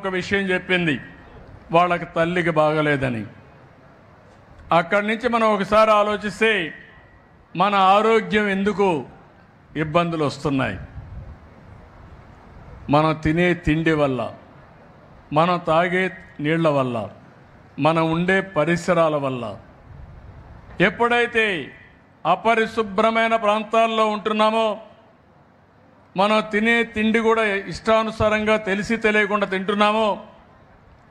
ఒక విషయం చెప్పింది, వాళ్ళకి తల్లికి బాగలేదని. అక్కడి నుంచి మనం ఒకసారి ఆలోచిస్తే మన ఆరోగ్యం ఎందుకు ఇబ్బందులు వస్తున్నాయి? మనం తినే తిండి వల్ల, మనం తాగే నీళ్ల వల్ల, మనం ఉండే పరిసరాల వల్ల. ఎప్పుడైతే అపరిశుభ్రమైన ప్రాంతాల్లో ఉంటున్నామో, మనం తినే తిండి కూడా ఇష్టానుసారంగా తెలిసి తెలియకుండా తింటున్నామో,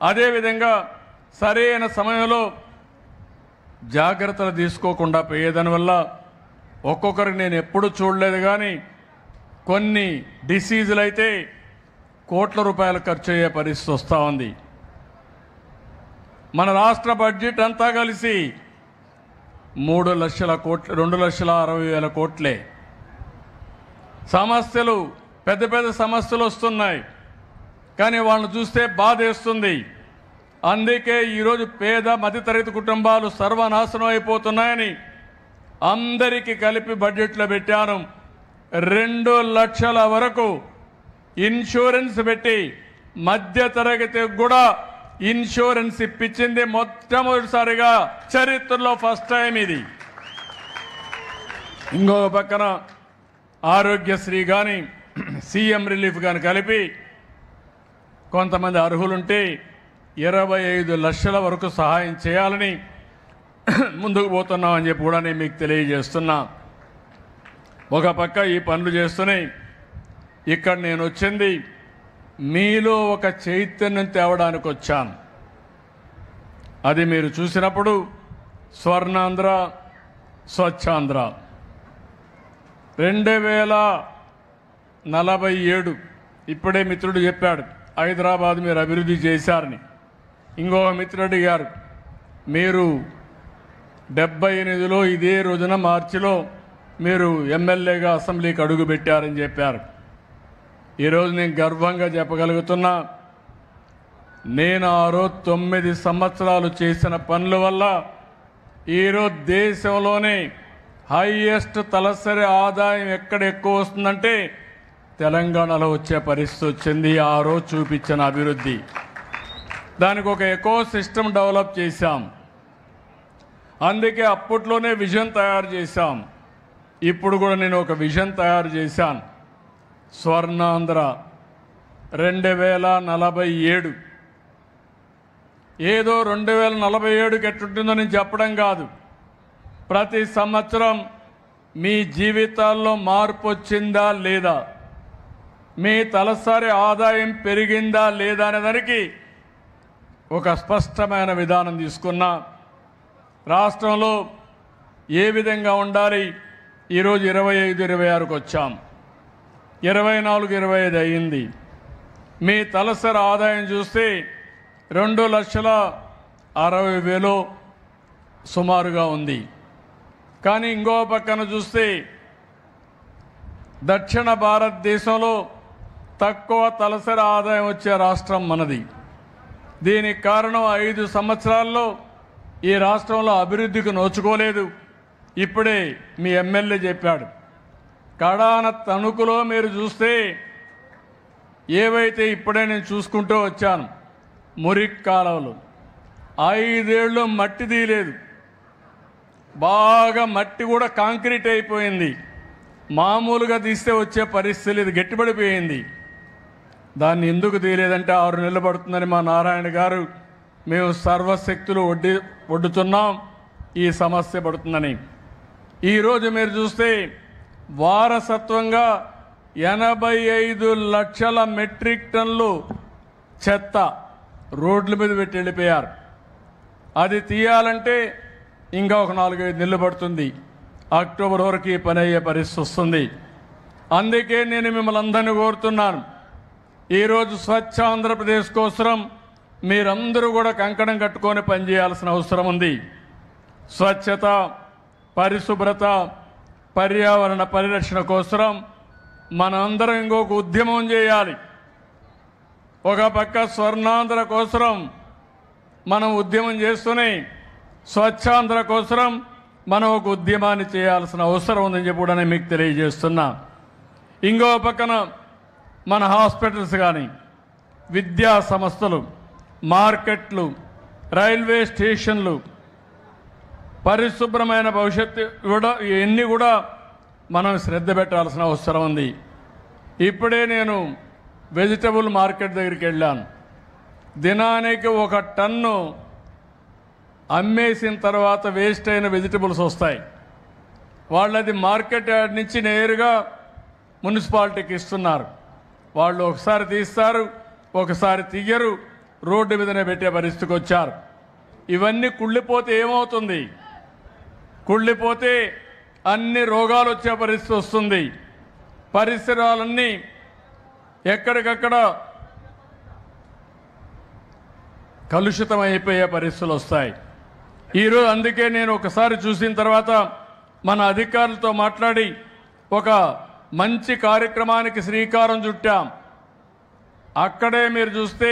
అదేవిధంగా సరైన సమయంలో జాగ్రత్తలు తీసుకోకుండా పోయేదాని వల్ల ఒక్కొక్కరికి నేను ఎప్పుడు చూడలేదు కానీ కొన్ని డిసీజులు అయితే కోట్ల రూపాయలు ఖర్చు అయ్యే పరిస్థితి వస్తూ ఉంది. మన రాష్ట్ర బడ్జెట్ అంతా కలిసి 3 లక్షల కోట్లు, 2,60,000 కోట్లే. సమస్యలు, పెద్ద పెద్ద సమస్యలు వస్తున్నాయి, కానీ వాళ్ళని చూస్తే బాధేస్తుంది. అందుకే ఈరోజు పేద మధ్యతరగతి కుటుంబాలు సర్వనాశనం అయిపోతున్నాయని అందరికీ కలిపి బడ్జెట్లో పెట్టాను. 2 లక్షల వరకు ఇన్సూరెన్స్ పెట్టి మధ్యతరగతి కూడా ఇన్సూరెన్స్ ఇప్పించింది మొట్టమొదటిసారిగా చరిత్రలో ఫస్ట్ టైం ఇది. ఇంకొక పక్కన ఆరోగ్యశ్రీ కానీ సీఎం రిలీఫ్ కానీ కలిపి కొంతమంది అర్హులుంటే 25 లక్షల వరకు సహాయం చేయాలని ముందుకు పోతున్నామని చెప్పి కూడా నేను మీకు తెలియజేస్తున్నా. ఒక పక్క ఈ పనులు చేస్తున్నాయి. ఇక్కడ నేను వచ్చింది మీలో ఒక చైతన్యం తేవడానికి వచ్చాను. అది మీరు చూసినప్పుడు స్వర్ణాంధ్ర, స్వచ్ఛాంధ్ర 2047 ఇప్పుడే మిత్రుడు చెప్పాడు హైదరాబాద్ మీరు అభివృద్ధి చేశారని. ఇంకొక మిత్రుడు గారు మీరు 78లో ఇదే రోజున మార్చిలో మీరు ఎమ్మెల్యేగా అసెంబ్లీకి అడుగు పెట్టారని చెప్పారు. ఈరోజు నేను గర్వంగా చెప్పగలుగుతున్నా, నేను ఆ రోజు 9 సంవత్సరాలు చేసిన పనుల వల్ల ఈరోజు దేశంలోనే హైయెస్ట్ తలసరి ఆదాయం ఎక్కడ ఎక్కువ వస్తుందంటే తెలంగాణలో వచ్చే పరిస్థితి వచ్చింది. ఆ రోజు చూపించిన అభివృద్ధి, దానికి ఒక ఎకో సిస్టమ్ డెవలప్ చేశాం. అందుకే అప్పట్లోనే విజన్ తయారు చేశాం. ఇప్పుడు కూడా నేను ఒక విజన్ తయారు చేశాను. స్వర్ణాంధ్ర 2047 ఏదో 2047కి ఎట్టుంటుందో నేను చెప్పడం కాదు. ప్రతి సంవత్సరం మీ జీవితాల్లో మార్పు వచ్చిందా లేదా, మీ తలసరి ఆదాయం పెరిగిందా లేదా అనే దానికి ఒక స్పష్టమైన విధానం తీసుకున్నా. రాష్ట్రంలో ఏ విధంగా ఉండాలి, ఈరోజు 25-26కు వచ్చాం, 24-25 అయ్యింది. మీ తలసరి ఆదాయం చూస్తే 2,60,000 సుమారుగా ఉంది. కానీ ఇంకో పక్కన చూస్తే దక్షిణ భారతదేశంలో తక్కువ తలసరి ఆదాయం వచ్చే రాష్ట్రం మనది. దీనికి కారణం 5 సంవత్సరాల్లో ఈ రాష్ట్రంలో అభివృద్ధికి నోచుకోలేదు. ఇప్పుడే మీ ఎమ్మెల్యే చెప్పాడు. కడాన తణుకులో మీరు చూస్తే ఏవైతే ఇప్పుడే నేను చూసుకుంటూ వచ్చాను, మురికి కాలువలు 5 ఏళ్ళు మట్టి తీయలేదు, బాగా మట్టి కూడా కాంక్రీట్ అయిపోయింది. మామూలుగా తీస్తే వచ్చే పరిస్థితి ఇది గట్టిపడిపోయింది. దాన్ని ఎందుకు తీయలేదంటే 6 నెలలు పడుతుందని మా నారాయణ గారు మేము సర్వశక్తులు ఒడ్డుతున్నాం, ఈ సమస్య పడుతుందని. ఈరోజు మీరు చూస్తే వారసత్వంగా 85 లక్షల మెట్రిక్ టన్నులు చెత్త రోడ్ల మీద పెట్టి వెళ్ళిపోయారు. అది తీయాలంటే ఇంకా ఒక 4-5 నెలలు పడుతుంది. అక్టోబర్ వరకు ఈ పని అయ్యే పరిస్థితి వస్తుంది. అందుకే నేను మిమ్మల్ని అందరినీ కోరుతున్నాను, ఈరోజు స్వచ్ఛ ఆంధ్రప్రదేశ్ కోసం మీరందరూ కూడా కంకణం కట్టుకొని పనిచేయాల్సిన అవసరం ఉంది. స్వచ్ఛత, పరిశుభ్రత, పర్యావరణ పరిరక్షణ కోసం మనందరం ఇంకొక ఉద్యమం చేయాలి. ఒక పక్క స్వర్ణాంధ్ర కోసం మనం ఉద్యమం చేస్తూనే స్వచ్ఛాంధ్ర కోసం మనం ఒక ఉద్యమాన్ని చేయాల్సిన అవసరం ఉందని చెప్పి కూడా నేను మీకు తెలియజేస్తున్నా. ఇంకో పక్కన మన హాస్పిటల్స్ కానీ విద్యా సంస్థలు, మార్కెట్లు, రైల్వే స్టేషన్లు, పరిశుభ్రమైన భవిష్యత్తు కూడా ఇవన్నీ కూడా మనం శ్రద్ధ పెట్టాల్సిన అవసరం ఉంది. ఇప్పుడే నేను వెజిటబుల్ మార్కెట్ దగ్గరికి వెళ్ళాను. దినానికి 1 టన్ను అమ్మేసిన తర్వాత వేస్ట్ అయిన వెజిటబుల్స్ వస్తాయి. వాళ్ళది మార్కెట్ యార్డ్ నుంచి నేరుగా మున్సిపాలిటీకి ఇస్తున్నారు. వాళ్ళు ఒకసారి తీస్తారు, ఒకసారి తీయరు, రోడ్డు మీదనే పెట్టే పరిస్థితికి వచ్చారు. ఇవన్నీ కుళ్ళిపోతే ఏమవుతుంది? కుళ్ళిపోతే అన్ని రోగాలు వచ్చే పరిస్థితి వస్తుంది. పరిసరాలన్నీ ఎక్కడికక్కడ కలుషితం అయిపోయే పరిస్థితులు వస్తాయి. ఈరోజు అందుకే నేను ఒకసారి చూసిన తర్వాత మన అధికారులతో మాట్లాడి ఒక మంచి కార్యక్రమానికి శ్రీకారం చుట్టాం. అక్కడే మీరు చూస్తే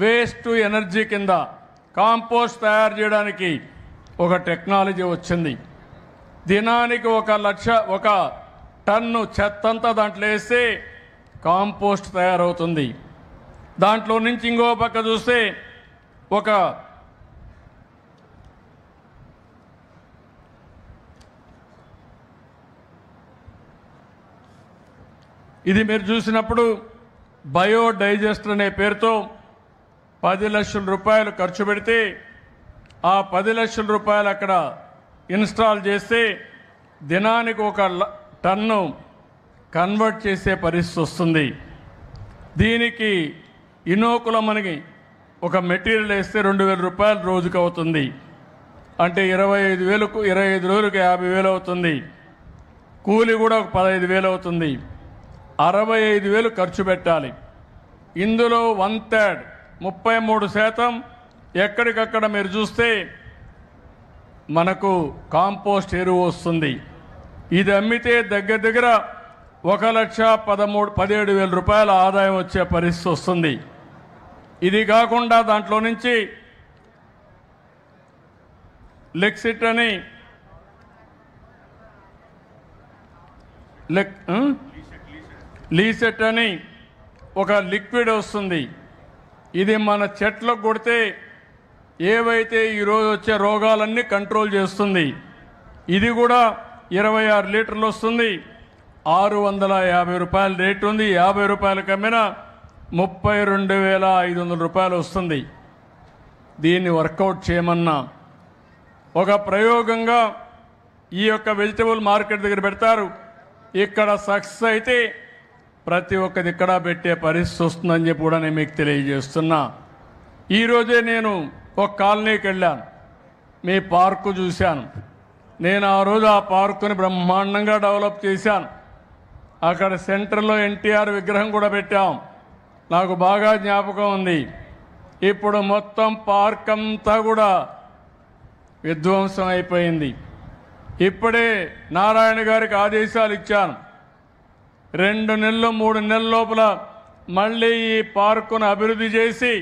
వేస్ట్ టు ఎనర్జీ కింద కాంపోస్ట్ తయారు చేయడానికి ఒక టెక్నాలజీ వచ్చింది. దినానికి 1 టన్ను చెత్తంతా దాంట్లో వేస్తే కాంపోస్ట్ తయారవుతుంది. దాంట్లో నుంచి ఇంకో పక్క చూస్తే ఇది మీరు చూసినప్పుడు బయోడైజెస్టర్ అనే పేరుతో 10 లక్షల రూపాయలు ఖర్చు పెడితే ఆ 10 లక్షల రూపాయలు అక్కడ ఇన్స్టాల్ చేస్తే దినానికి 1 టన్ను కన్వర్ట్ చేసే పరిస్థితి వస్తుంది. దీనికి ఇనోకులం మనకి ఒక మెటీరియల్ వేస్తే 2,000 రూపాయలు రోజుకు అవుతుంది. అంటే 25 రోజులకు 50,000 అవుతుంది. కూలి కూడా ఒక 15,000 అవుతుంది. 65,000 ఖర్చు పెట్టాలి. ఇందులో 1/3 33% ఎక్కడికక్కడ మీరు చూస్తే మనకు కాంపోస్ట్ ఎరువు వస్తుంది. ఇది అమ్మితే దగ్గర 1,17,000 రూపాయల ఆదాయం వచ్చే పరిస్థితి వస్తుంది. ఇది కాకుండా దాంట్లో నుంచి లెక్సిట్ అని లీసెట్ అని ఒక లిక్విడ్ వస్తుంది. ఇది మన చెట్లకు కొడితే ఏవైతే ఈరోజు వచ్చే రోగాలన్నీ కంట్రోల్ చేస్తుంది. ఇది కూడా 26 లీటర్లు వస్తుంది. 650 రూపాయల రేటు ఉంది. 50 రూపాయలకు అమ్మినా 32,500 రూపాయలు వస్తుంది. దీన్ని వర్కౌట్ చేయమన్నా ఒక ప్రయోగంగా ఈ యొక్క వెజిటబుల్ మార్కెట్ దగ్గర పెడతారు. ఇక్కడ సక్సెస్ అయితే ప్రతి ఒక్కది ఇక్కడ పెట్టే పరిస్థితి వస్తుందని చెప్పి కూడా నేను మీకు తెలియజేస్తున్నా. ఈరోజే నేను ఒక కాలనీకి వెళ్ళాను. మీ పార్కు చూశాను. నేను ఆ రోజు ఆ పార్కుని బ్రహ్మాండంగా డెవలప్ చేశాను. అక్కడ సెంటర్లో ఎన్టీఆర్ విగ్రహం కూడా పెట్టాం. నాకు బాగా జ్ఞాపకం ఉంది. ఇప్పుడు మొత్తం పార్క్ అంతా కూడా విధ్వంసం అయిపోయింది. ఇప్పుడే నారాయణ గారికి ఆదేశాలు ఇచ్చాను. 2 నెలలు 3 నెలల లోపల మళ్ళీ ఈ పార్కును అభివృద్ధి చేసి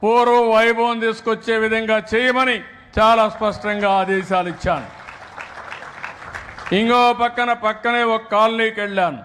పూర్వ వైభవం తీసుకొచ్చే విధంగా చేయమని చాలా స్పష్టంగా ఆదేశాలు ఇచ్చాను. ఇంకో పక్కనే ఒక కాలనీకి వెళ్ళాను.